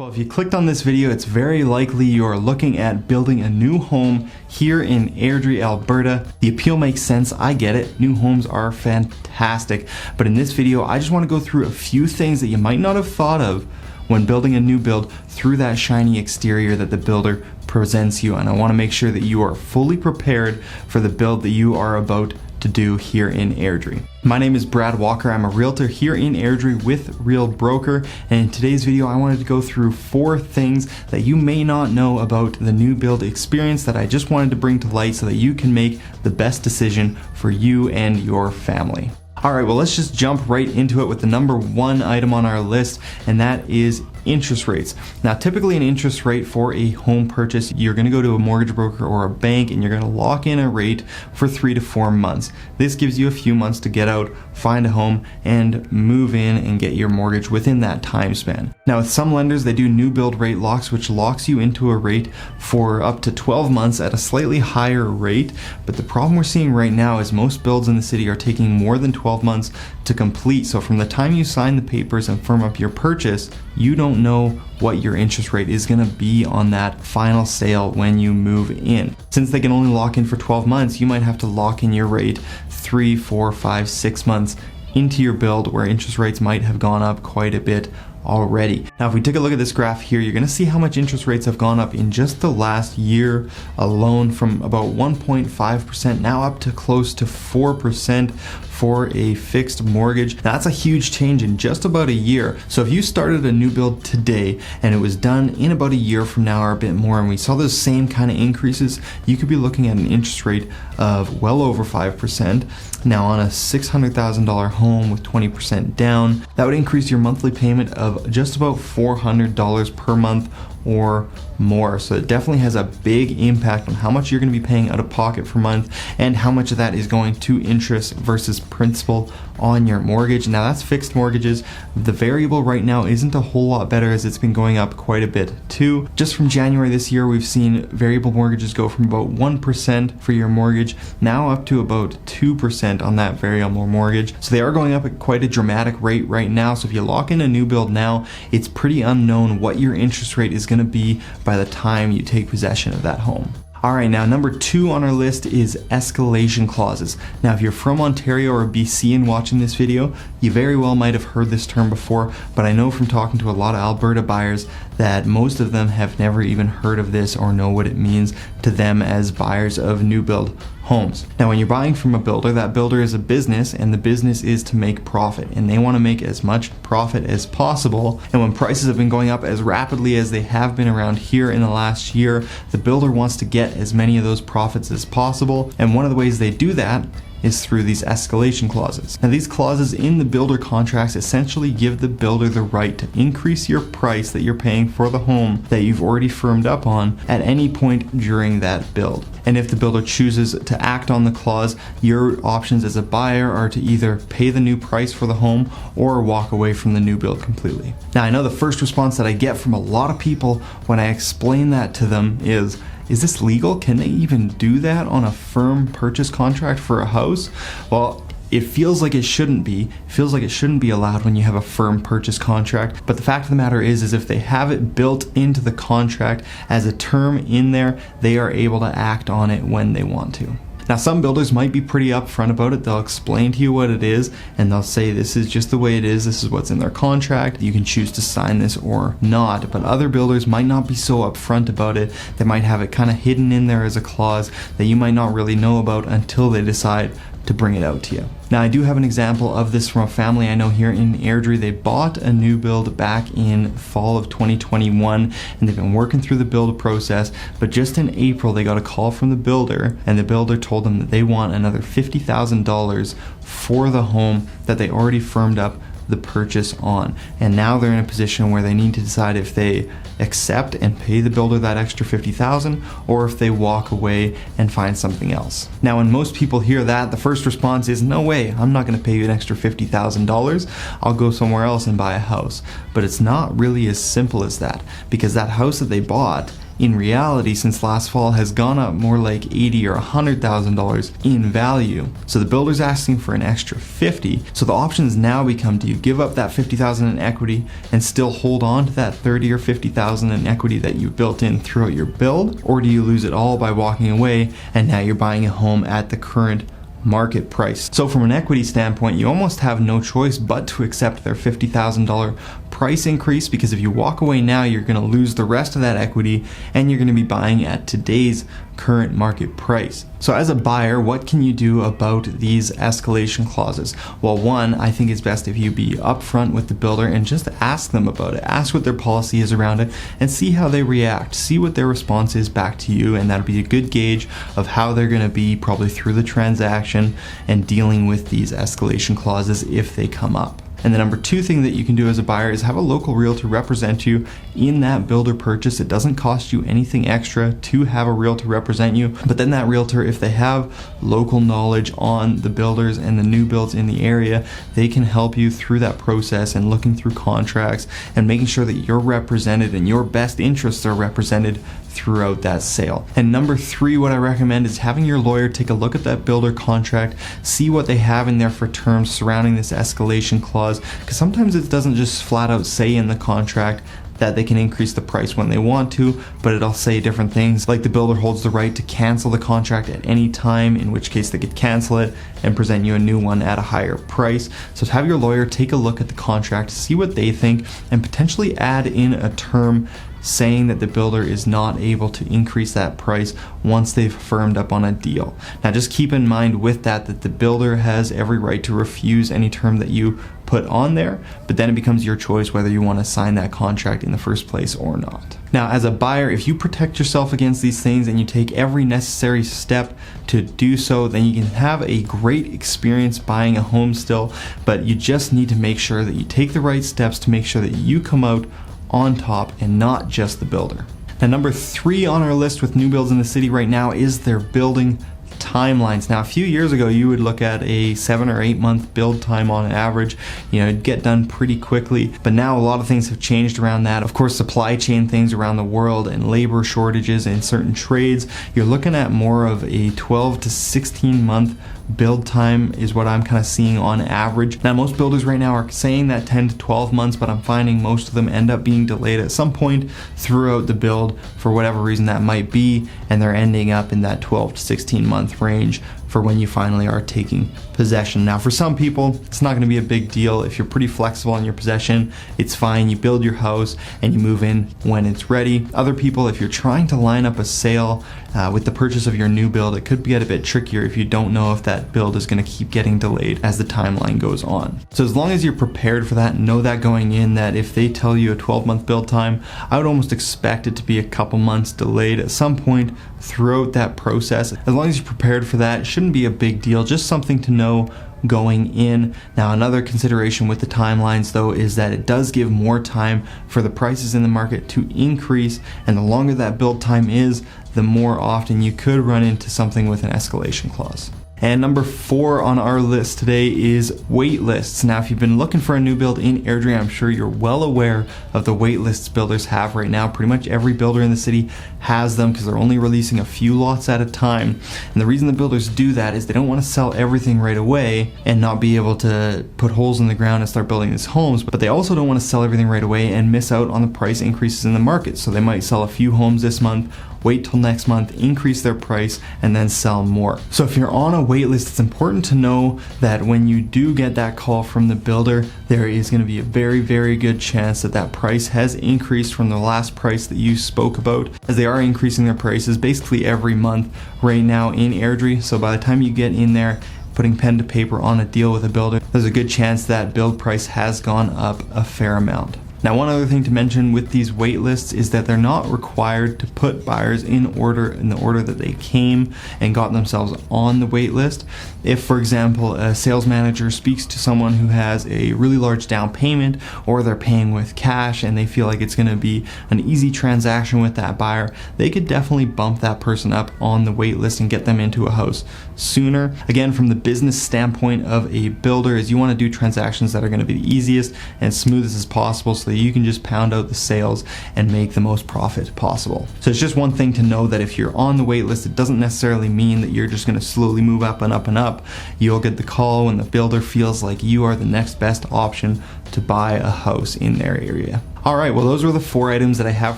Well, if you clicked on this video, it's very likely you're looking at building a new home here in Airdrie, Alberta. The appeal makes sense, I get it. New homes are fantastic. But in this video, I just want to go through a few things that you might not have thought of when building a new build through that shiny exterior that the builder presents you. And I want to make sure that you are fully prepared for the build that you are about to do here in Airdrie. My name is Brad Walker. I'm a realtor here in Airdrie with Real Broker, and in today's video I wanted to go through 4 things that you may not know about the new build experience that I just wanted to bring to light so that you can make the best decision for you and your family. Alright, well, let's just jump right into it with the number 1 item on our list, and that is interest rates. Now, typically an interest rate for a home purchase, you're going to go to a mortgage broker or a bank and you're going to lock in a rate for 3 to 4 months. This gives you a few months to get out, find a home, and move in and get your mortgage within that time span. Now, with some lenders, they do new build rate locks, which locks you into a rate for up to 12 months at a slightly higher rate. But the problem we're seeing right now is most builds in the city are taking more than 12 months to complete. So from the time you sign the papers and firm up your purchase, you don't know what your interest rate is going to be on that final sale when you move in. Since they can only lock in for 12 months, you might have to lock in your rate 3, 4, 5, 6 months into your build, where interest rates might have gone up quite a bit already. Now, if we take a look at this graph here, you're going to see how much interest rates have gone up in just the last year alone, from about 1.5% now up to close to 4% for a fixed mortgage. Now, that's a huge change in just about a year. So if you started a new build today and it was done in about a year from now or a bit more, and we saw those same kind of increases, you could be looking at an interest rate of well over 5%. Now, on a $600,000 home with 20% down, that would increase your monthly payment of just about $400 per month or more. So it definitely has a big impact on how much you're going to be paying out of pocket per month and how much of that is going to interest versus principal on your mortgage. Now, that's fixed mortgages. The variable right now isn't a whole lot better, as it's been going up quite a bit too. Just from January this year, we've seen variable mortgages go from about 1% for your mortgage now up to about 2% on that variable mortgage. So they are going up at quite a dramatic rate right now. So if you lock in a new build now, it's pretty unknown what your interest rate is going to be by the time you take possession of that home. Alright, now number 2 on our list is escalation clauses. Now, if you're from Ontario or BC and watching this video, you very well might have heard this term before, but I know from talking to a lot of Alberta buyers that most of them have never even heard of this or know what it means to them as buyers of new build homes. Now, when you're buying from a builder, that builder is a business, and the business is to make profit, and they want to make as much profit as possible. And when prices have been going up as rapidly as they have been around here in the last year, the builder wants to get as many of those profits as possible. And one of the ways they do that is through these escalation clauses. Now, these clauses in the builder contracts essentially give the builder the right to increase your price that you're paying for the home that you've already firmed up on at any point during that build. And if the builder chooses to act on the clause, your options as a buyer are to either pay the new price for the home or walk away from the new build completely. Now, I know the first response that I get from a lot of people when I explain that to them is this legal? Can they even do that on a firm purchase contract for a house? Well, it feels like it shouldn't be. It feels like it shouldn't be allowed when you have a firm purchase contract. But the fact of the matter is if they have it built into the contract as a term in there, they are able to act on it when they want to. Now, some builders might be pretty upfront about it. They'll explain to you what it is, and they'll say this is just the way it is. This is what's in their contract. You can choose to sign this or not. But other builders might not be so upfront about it. They might have it kind of hidden in there as a clause that you might not really know about until they decide to bring it out to you. Now, I do have an example of this from a family I know here in Airdrie. They bought a new build back in fall of 2021, and they've been working through the build process, but just in April they got a call from the builder, and the builder told them that they want another $50,000 for the home that they already firmed up the purchase on. And now they're in a position where they need to decide if they accept and pay the builder that extra $50,000 or if they walk away and find something else. Now, when most people hear that, the first response is, no way, I'm not going to pay you an extra $50,000. I'll go somewhere else and buy a house. But it's not really as simple as that, because that house that they bought in reality, since last fall, has gone up more like $80,000 or $100,000 in value. So the builder's asking for an extra $50,000. So the options now become, do you give up that $50,000 in equity and still hold on to that $30,000 or $50,000 in equity that you built in throughout your build? Or do you lose it all by walking away and now you're buying a home at the current market price? So from an equity standpoint, you almost have no choice but to accept their $50,000 price increase, because if you walk away now, you're going to lose the rest of that equity and you're going to be buying at today's current market price. So as a buyer, what can you do about these escalation clauses? Well, one, I think it's best if you be upfront with the builder and just ask them about it. Ask what their policy is around it and see how they react. See what their response is back to you, and that'll be a good gauge of how they're going to be probably through the transaction and dealing with these escalation clauses if they come up. And the number two thing that you can do as a buyer is have a local realtor represent you in that builder purchase. It doesn't cost you anything extra to have a realtor represent you, but then that realtor, if they have local knowledge on the builders and the new builds in the area, they can help you through that process and looking through contracts and making sure that you're represented and your best interests are represented throughout that sale. And number three, what I recommend is having your lawyer take a look at that builder contract, see what they have in there for terms surrounding this escalation clause, because sometimes it doesn't just flat out say in the contract that they can increase the price when they want to, but it'll say different things like the builder holds the right to cancel the contract at any time, in which case they could cancel it and present you a new one at a higher price. So have your lawyer take a look at the contract, see what they think, and potentially add in a term saying that the builder is not able to increase that price once they've firmed up on a deal. Now just keep in mind with that the builder has every right to refuse any term that you put on there, but then it becomes your choice whether you want to sign that contract in the first place or not. Now as a buyer, if you protect yourself against these things and you take every necessary step to do so, then you can have a great experience buying a home still, but you just need to make sure that you take the right steps to make sure that you come out on top and not just the builder. Now number three on our list with new builds in the city right now is their building timelines. Now a few years ago you would look at a 7 or 8 month build time on average, it'd get done pretty quickly, but now a lot of things have changed around that. Of course, supply chain things around the world and labor shortages in certain trades, you're looking at more of a 12 to 16 month build time is what I'm kind of seeing on average. Now most builders right now are saying that 10 to 12 months, but I'm finding most of them end up being delayed at some point throughout the build for whatever reason that might be, and they're ending up in that 12 to 16 month range for when you finally are taking possession. Now for some people, it's not going to be a big deal. If you're pretty flexible in your possession, it's fine. You build your house and you move in when it's ready. Other people, if you're trying to line up a sale with the purchase of your new build, it could get a bit trickier if you don't know if that build is going to keep getting delayed as the timeline goes on. So as long as you're prepared for that, know that going in, that if they tell you a 12-month build time, I would almost expect it to be a couple months delayed at some point throughout that process. As long as you're prepared for that, it shouldn't be a big deal, just something to know going in. Now another consideration with the timelines though is that it does give more time for the prices in the market to increase, and the longer that build time is, the more often you could run into something with an escalation clause. And number 4 on our list today is wait lists. Now, if you've been looking for a new build in Airdrie, I'm sure you're well aware of the wait lists builders have right now. Pretty much every builder in the city has them because they're only releasing a few lots at a time. And the reason the builders do that is they don't want to sell everything right away and not be able to put holes in the ground and start building these homes. But they also don't want to sell everything right away and miss out on the price increases in the market. So they might sell a few homes this month, wait till next month, increase their price, and then sell more. So if you're on a wait list, it's important to know that when you do get that call from the builder, there is going to be a very, very good chance that that price has increased from the last price that you spoke about, as they are increasing their prices basically every month right now in Airdrie. So by the time you get in there, putting pen to paper on a deal with a builder, there's a good chance that build price has gone up a fair amount. Now, one other thing to mention with these wait lists is that they're not required to put buyers in the order that they came and got themselves on the wait list. If, for example, a sales manager speaks to someone who has a really large down payment, or they're paying with cash and they feel like it's going to be an easy transaction with that buyer, they could definitely bump that person up on the wait list and get them into a house sooner. Again, from the business standpoint of a builder, is you want to do transactions that are going to be the easiest and smoothest as possible, so that you can just pound out the sales and make the most profit possible. So it's just one thing to know that if you're on the wait list, it doesn't necessarily mean that you're just going to slowly move up and up and up. You'll get the call when the builder feels like you are the next best option to buy a house in their area. Alright, well those were the 4 items that I have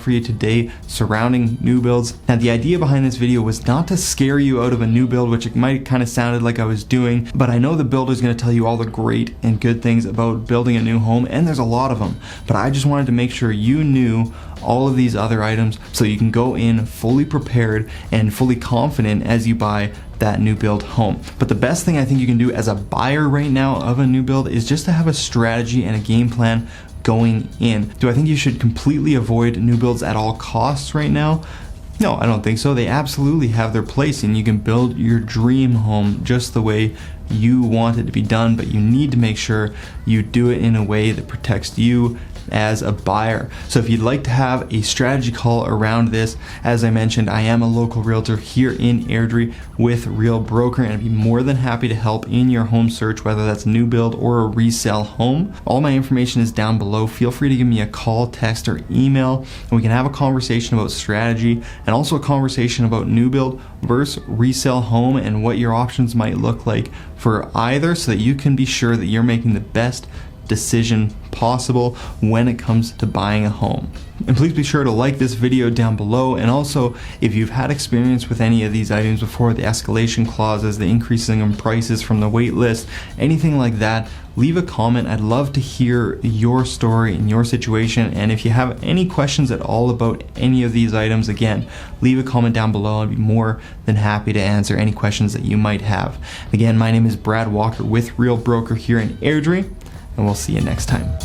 for you today surrounding new builds. Now the idea behind this video was not to scare you out of a new build, which it might kind of sounded like I was doing, but I know the builder is going to tell you all the great and good things about building a new home, and there's a lot of them, but I just wanted to make sure you knew all of these other items so you can go in fully prepared and fully confident as you buy that new build home. But the best thing I think you can do as a buyer right now of a new build is just to have a strategy and a game plan going in. Do I think you should completely avoid new builds at all costs right now? No, I don't think so. They absolutely have their place, and you can build your dream home just the way you want it to be done, but you need to make sure you do it in a way that protects you as a buyer. So if you'd like to have a strategy call around this, as I mentioned, I am a local realtor here in Airdrie with Real Broker, and I'd be more than happy to help in your home search, whether that's a new build or a resale home. All my information is down below. Feel free to give me a call, text, or email, and we can have a conversation about strategy and also a conversation about new build versus resale home and what your options might look like for either, so that you can be sure that you're making the best decision possible when it comes to buying a home. And please be sure to like this video down below, and also if you've had experience with any of these items before, the escalation clauses, the increasing in prices from the wait list, anything like that, leave a comment. I'd love to hear your story and your situation, and if you have any questions at all about any of these items, again, leave a comment down below. I'd be more than happy to answer any questions that you might have. Again, my name is Brad Walker with Real Broker here in Airdrie, and we'll see you next time.